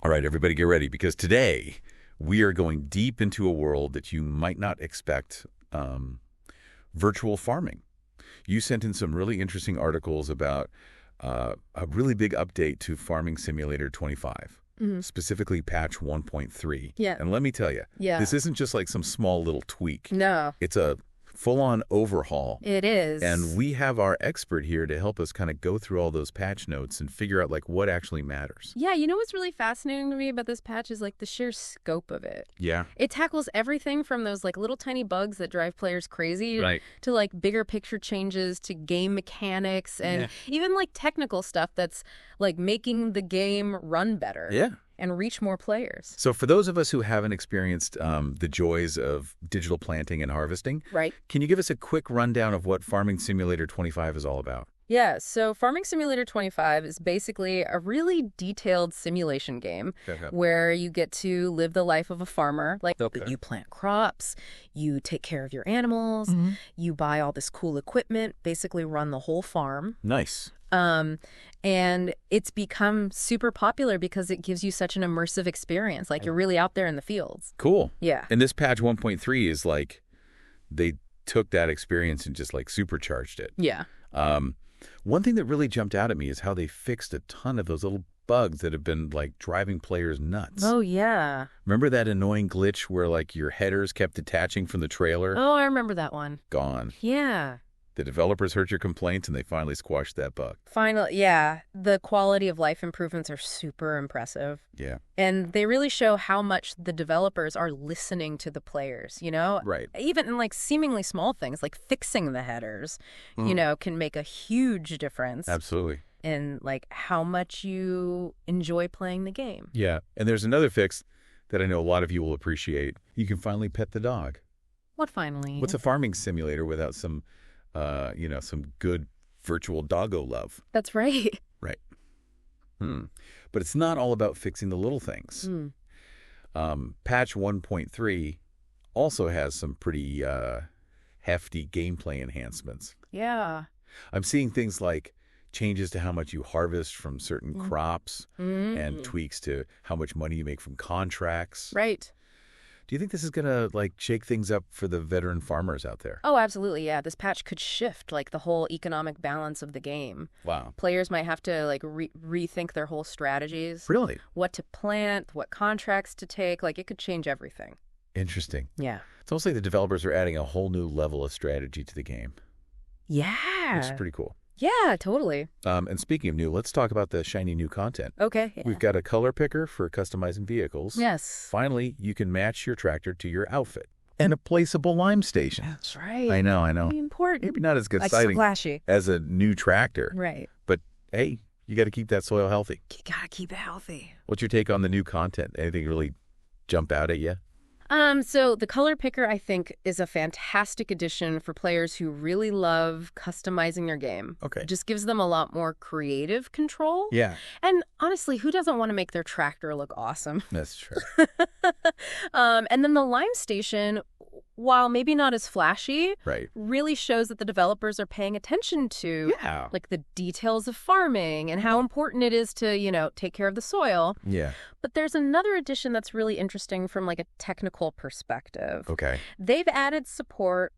All right, everybody get ready, because today we are going deep into a world that you might not expect, virtual farming. You sent in some really interesting articles about a really big update to Farming Simulator 25, specifically patch 1.3. Yeah. And let me tell you, this isn't just like some small little tweak. No. It's a full-on overhaul. It is. And we have our expert here to help us kind of go through all those patch notes and figure out like what actually matters. Yeah, you know what's really fascinating to me about this patch is like the sheer scope of it. Yeah. It tackles everything from those like little tiny bugs that drive players crazy to like bigger picture changes to game mechanics and even like technical stuff that's like making the game run better. Yeah. And reach more players. So for those of us who haven't experienced the joys of digital planting and harvesting, can you give us a quick rundown of what Farming Simulator 25 is all about? Yeah, so Farming Simulator 25 is basically a really detailed simulation game where you get to live the life of a farmer. Like you plant crops, you take care of your animals, you buy all this cool equipment, basically run the whole farm. Nice. And it's become super popular because it gives you such an immersive experience. Like you're really out there in the fields. Cool. Yeah. And this patch 1.3 is like, they took that experience and just like supercharged it. Yeah. One thing that really jumped out at me is how they fixed a ton of those little bugs that have been like driving players nuts. Oh, yeah. Remember that annoying glitch where like your headers kept detaching from the trailer? Oh, I remember that one. Gone. Yeah. The developers heard your complaints and they finally squashed that bug. Finally, yeah. The quality of life improvements are super impressive. Yeah. And they really show how much the developers are listening to the players, you know? Right. Even in like seemingly small things like fixing the headers, you know, can make a huge difference. Absolutely. In like how much you enjoy playing the game. Yeah. And there's another fix that I know a lot of you will appreciate. You can finally pet the dog. What finally? What's a farming simulator without some some good virtual doggo love? That's right. Right. But it's not all about fixing the little things. Patch 1.3 also has some pretty hefty gameplay enhancements. Yeah. I'm seeing things like changes to how much you harvest from certain crops and tweaks to how much money you make from contracts. Right. Do you think this is going to like shake things up for the veteran farmers out there? Oh, absolutely. Yeah. This patch could shift like the whole economic balance of the game. Wow. Players might have to like rethink their whole strategies. Really? What to plant, what contracts to take. Like it could change everything. Interesting. Yeah. It's almost like the developers are adding a whole new level of strategy to the game. Yeah. Which is pretty cool. Yeah, totally. And speaking of new, let's talk about the shiny new content. Okay. Yeah. We've got a color picker for customizing vehicles. Yes. Finally, you can match your tractor to your outfit. And a placeable lime station. That's right. I know. Very important. Maybe not as Like exciting splashy. as a new tractor. Right. But hey, you got to keep that soil healthy. You gotta keep it healthy. What's your take on the new content? Anything really jump out at you? So the color picker, I think, is a fantastic addition for players who really love customizing their game. Okay. It just gives them a lot more creative control. Yeah. And honestly, who doesn't want to make their tractor look awesome? That's true. And then the lime station, while maybe not as flashy, Right. really shows that the developers are paying attention to like the details of farming and how important it is to, you know, take care of the soil. Yeah. But there's another addition that's really interesting from like a technical perspective. Okay. They've added support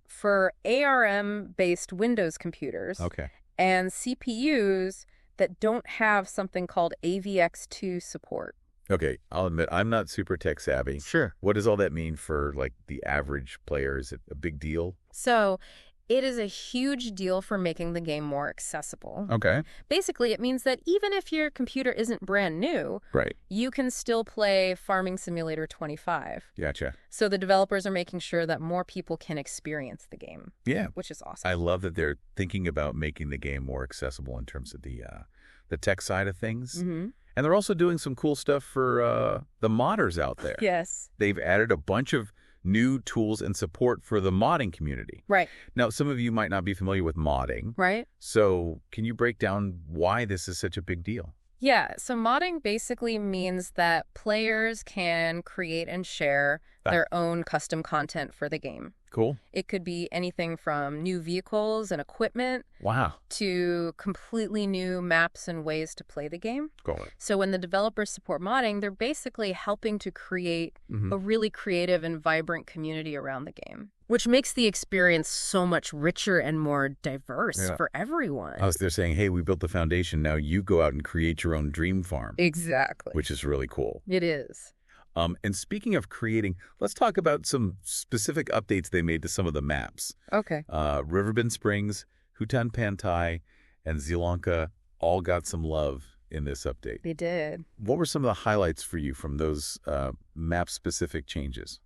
for ARM-based Windows computers Okay. and CPUs that don't have something called AVX2 support. Okay. I'll admit, I'm not super tech savvy. Sure. What does all that mean for like the average player? Is it a big deal? So it is a huge deal for making the game more accessible. Okay. Basically, it means that even if your computer isn't brand new, Right. you can still play Farming Simulator 25. Gotcha. So the developers are making sure that more people can experience the game. Yeah. Which is awesome. I love that they're thinking about making the game more accessible in terms of the tech side of things. And they're also doing some cool stuff for the modders out there. Yes. They've added a bunch of new tools and support for the modding community. Right. Now, some of you might not be familiar with modding. Right. So can you break down why this is such a big deal? Yeah. So modding basically means that players can create and share their own custom content for the game. Cool. It could be anything from new vehicles and equipment to completely new maps and ways to play the game. Got it. So when the developers support modding, they're basically helping to create a really creative and vibrant community around the game, which makes the experience so much richer and more diverse for everyone. They're saying, hey, we built the foundation. Now you go out and create your own dream farm. Exactly. Which is really cool. It is. And speaking of creating, let's talk about some specific updates they made to some of the maps. Okay. Riverbend Springs, Hutan Pantai, and Zilanka all got some love in this update. They did. What were some of the highlights for you from those map-specific changes?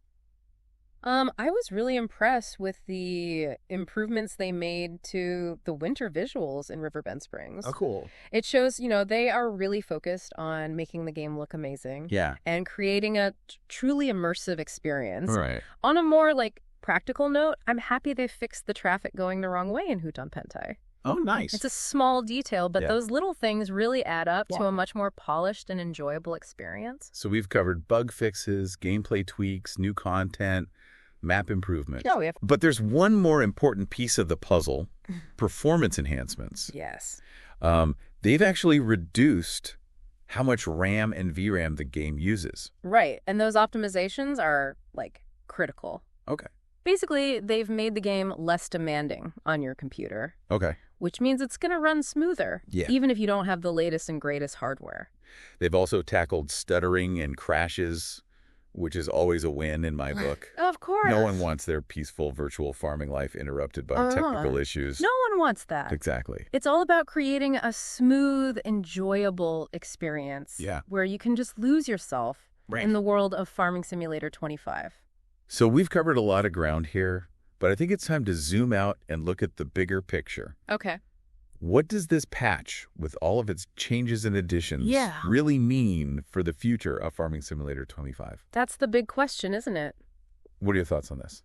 I was really impressed with the improvements they made to the winter visuals in Riverbend Springs. Oh, cool. It shows, they are really focused on making the game look amazing. Yeah. And creating a truly immersive experience. Right. On a more, practical note, I'm happy they fixed the traffic going the wrong way in Hutan Pantai. Oh, nice. It's a small detail, but those little things really add up to a much more polished and enjoyable experience. So we've covered bug fixes, gameplay tweaks, new content, map improvement. Oh, yeah. But there's one more important piece of the puzzle, performance enhancements. Yes. They've actually reduced how much RAM and VRAM the game uses. Right. And those optimizations are, critical. Okay. Basically, they've made the game less demanding on your computer. Okay. Which means it's going to run smoother, even if you don't have the latest and greatest hardware. They've also tackled stuttering and crashes, which is always a win in my book. Of course. No one wants their peaceful virtual farming life interrupted by technical issues. No one wants that. Exactly. It's all about creating a smooth, enjoyable experience where you can just lose yourself in the world of Farming Simulator 25. So we've covered a lot of ground here, but I think it's time to zoom out and look at the bigger picture. Okay. What does this patch, with all of its changes and additions, really mean for the future of Farming Simulator 25? That's the big question, isn't it? What are your thoughts on this?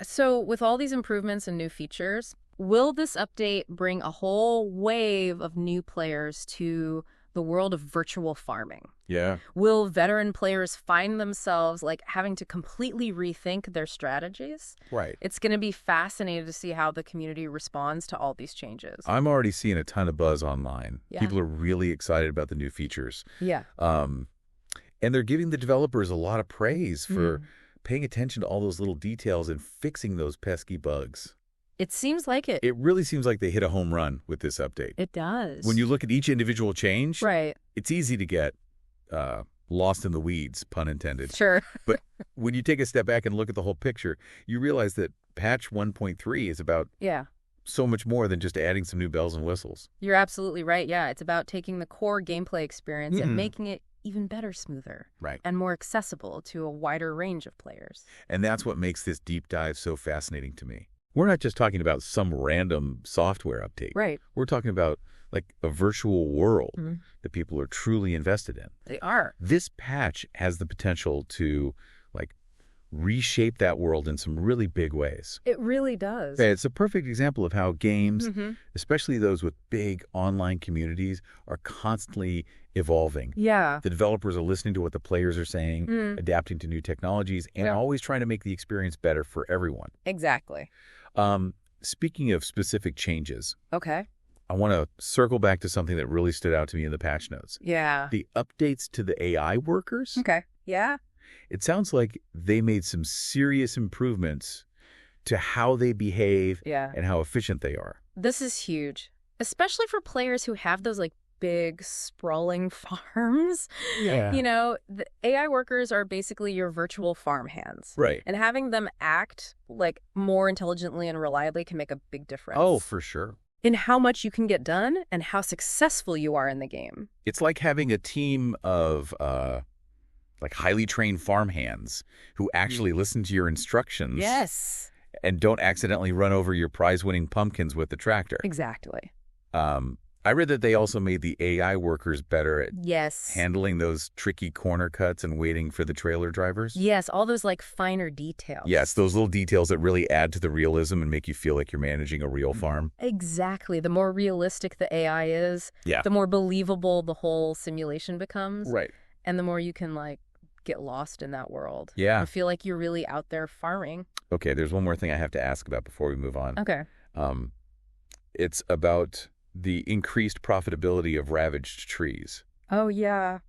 So with all these improvements and new features, will this update bring a whole wave of new players to the world of virtual farming? Yeah. Will veteran players find themselves having to completely rethink their strategies? Right. It's going to be fascinating to see how the community responds to all these changes. I'm already seeing a ton of buzz online. Yeah. People are really excited about the new features. Yeah. And they're giving the developers a lot of praise for paying attention to all those little details and fixing those pesky bugs. It seems like it. It really seems like they hit a home run with this update. It does. When you look at each individual change, it's easy to get lost in the weeds, pun intended. Sure. But when you take a step back and look at the whole picture, you realize that patch 1.3 is about so much more than just adding some new bells and whistles. You're absolutely right. Yeah, it's about taking the core gameplay experience and making it even better, smoother, and more accessible to a wider range of players. And that's what makes this deep dive so fascinating to me. We're not just talking about some random software update. Right. We're talking about a virtual world that people are truly invested in. They are. This patch has the potential to reshape that world in some really big ways. It really does. It's a perfect example of how games, especially those with big online communities, are constantly evolving. Yeah. The developers are listening to what the players are saying, adapting to new technologies, and always trying to make the experience better for everyone. Exactly. Speaking of specific changes, okay, I want to circle back to something that really stood out to me in the patch notes. Yeah. The updates to the AI workers. Okay. Yeah. It sounds like they made some serious improvements to how they behave and how efficient they are. This is huge, especially for players who have those big sprawling farms. Yeah. The AI workers are basically your virtual farm hands. Right. And having them act more intelligently and reliably can make a big difference. Oh, for sure. In how much you can get done and how successful you are in the game. It's like having a team of highly trained farm hands who actually listen to your instructions. Yes. And don't accidentally run over your prize-winning pumpkins with the tractor. Exactly. I read that they also made the AI workers better at handling those tricky corner cuts and waiting for the trailer drivers. Yes, all those finer details. Yes, those little details that really add to the realism and make you feel like you're managing a real farm. Exactly. The more realistic the AI is, the more believable the whole simulation becomes. Right. And the more you can get lost in that world. Yeah. I feel like you're really out there farming. Okay, there's one more thing I have to ask about before we move on. Okay. It's about the increased profitability of ravaged trees. Oh, yeah.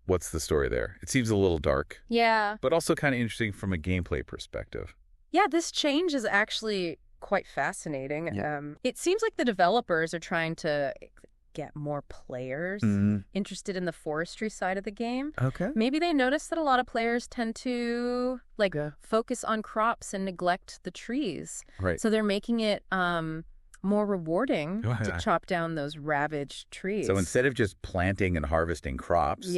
What's the story there? It seems a little dark. Yeah. But also kind of interesting from a gameplay perspective. Yeah, this change is actually quite fascinating. Yeah. It seems like the developers are trying to get more players interested in the forestry side of the game. Okay. Maybe they notice that a lot of players tend to focus on crops and neglect the trees. Right. So they're making it more rewarding to chop down those ravaged trees. So instead of just planting and harvesting crops,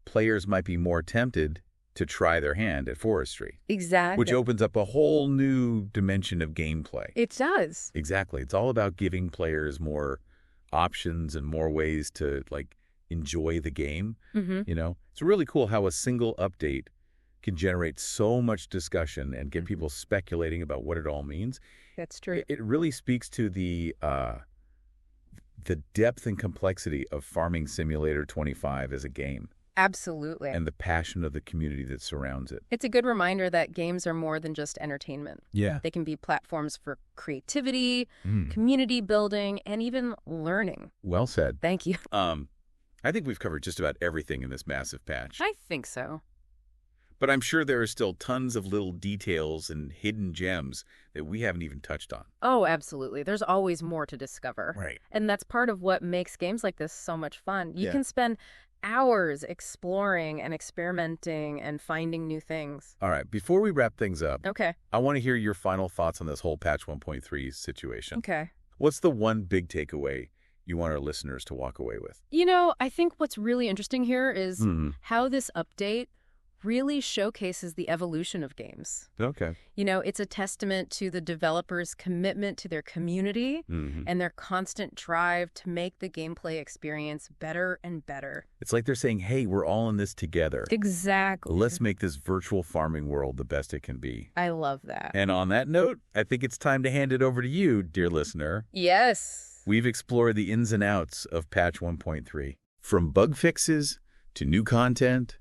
players might be more tempted to try their hand at forestry. Exactly. Which opens up a whole new dimension of gameplay. It does. Exactly. It's all about giving players more options and more ways to enjoy the game. It's really cool how a single update can generate so much discussion and get people speculating about what it all means. That's true. It really speaks to the depth and complexity of Farming Simulator 25 as a game. Absolutely. And the passion of the community that surrounds it. It's a good reminder that games are more than just entertainment. Yeah. They can be platforms for creativity, community building, and even learning. Well said. Thank you. I think we've covered just about everything in this massive patch. I think so. But I'm sure there are still tons of little details and hidden gems that we haven't even touched on. Oh, absolutely. There's always more to discover. Right. And that's part of what makes games like this so much fun. You can spend hours exploring and experimenting and finding new things. All right. Before we wrap things up, I want to hear your final thoughts on this whole patch 1.3 situation. Okay. What's the one big takeaway you want our listeners to walk away with? I think what's really interesting here is how this update really showcases the evolution of games. Okay. It's a testament to the developers' commitment to their community and their constant drive to make the gameplay experience better and better. It's like they're saying, hey, we're all in this together. Exactly. Let's make this virtual farming world the best it can be. I love that. And on that note, I think it's time to hand it over to you, dear listener. Yes. We've explored the ins and outs of patch 1.3, from bug fixes to new content,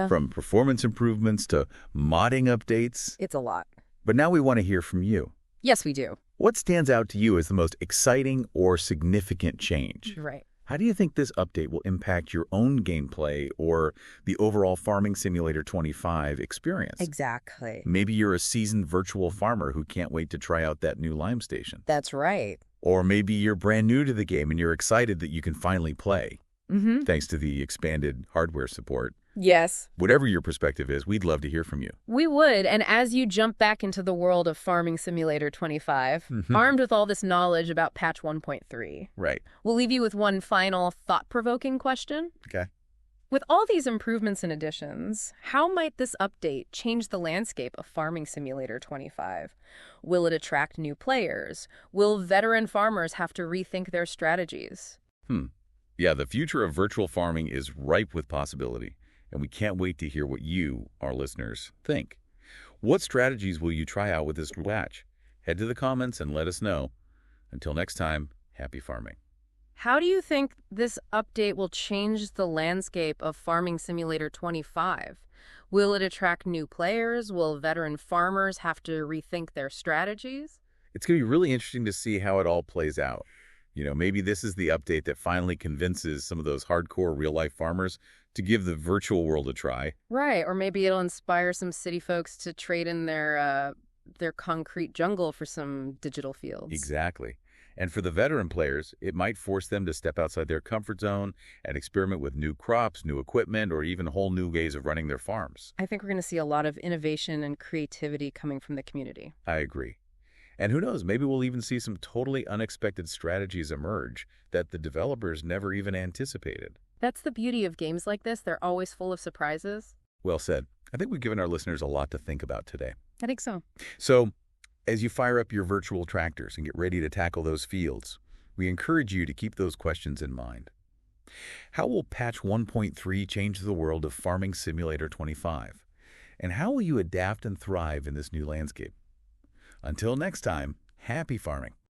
from performance improvements to modding updates. It's a lot. But now we want to hear from you. Yes, we do. What stands out to you as the most exciting or significant change? Right. How do you think this update will impact your own gameplay or the overall Farming Simulator 25 experience? Exactly. Maybe you're a seasoned virtual farmer who can't wait to try out that new lime station. That's right. Or maybe you're brand new to the game and you're excited that you can finally play, thanks to the expanded hardware support. Yes. Whatever your perspective is, we'd love to hear from you. We would. And as you jump back into the world of Farming Simulator 25, armed with all this knowledge about patch 1.3, right, we'll leave you with one final thought-provoking question. Okay. With all these improvements and additions, how might this update change the landscape of Farming Simulator 25? Will it attract new players? Will veteran farmers have to rethink their strategies? Yeah, the future of virtual farming is ripe with possibility. And we can't wait to hear what you, our listeners, think. What strategies will you try out with this patch? Head to the comments and let us know. Until next time, happy farming. How do you think this update will change the landscape of Farming Simulator 25? Will it attract new players? Will veteran farmers have to rethink their strategies? It's going to be really interesting to see how it all plays out. Maybe this is the update that finally convinces some of those hardcore real-life farmers to give the virtual world a try. Right, or maybe it'll inspire some city folks to trade in their concrete jungle for some digital fields. Exactly. And for the veteran players, it might force them to step outside their comfort zone and experiment with new crops, new equipment, or even whole new ways of running their farms. I think we're going to see a lot of innovation and creativity coming from the community. I agree. And who knows, maybe we'll even see some totally unexpected strategies emerge that the developers never even anticipated. That's the beauty of games like this. They're always full of surprises. Well said. I think we've given our listeners a lot to think about today. I think so. So, as you fire up your virtual tractors and get ready to tackle those fields, we encourage you to keep those questions in mind. How will patch 1.3 change the world of Farming Simulator 25? And how will you adapt and thrive in this new landscape? Until next time, happy farming.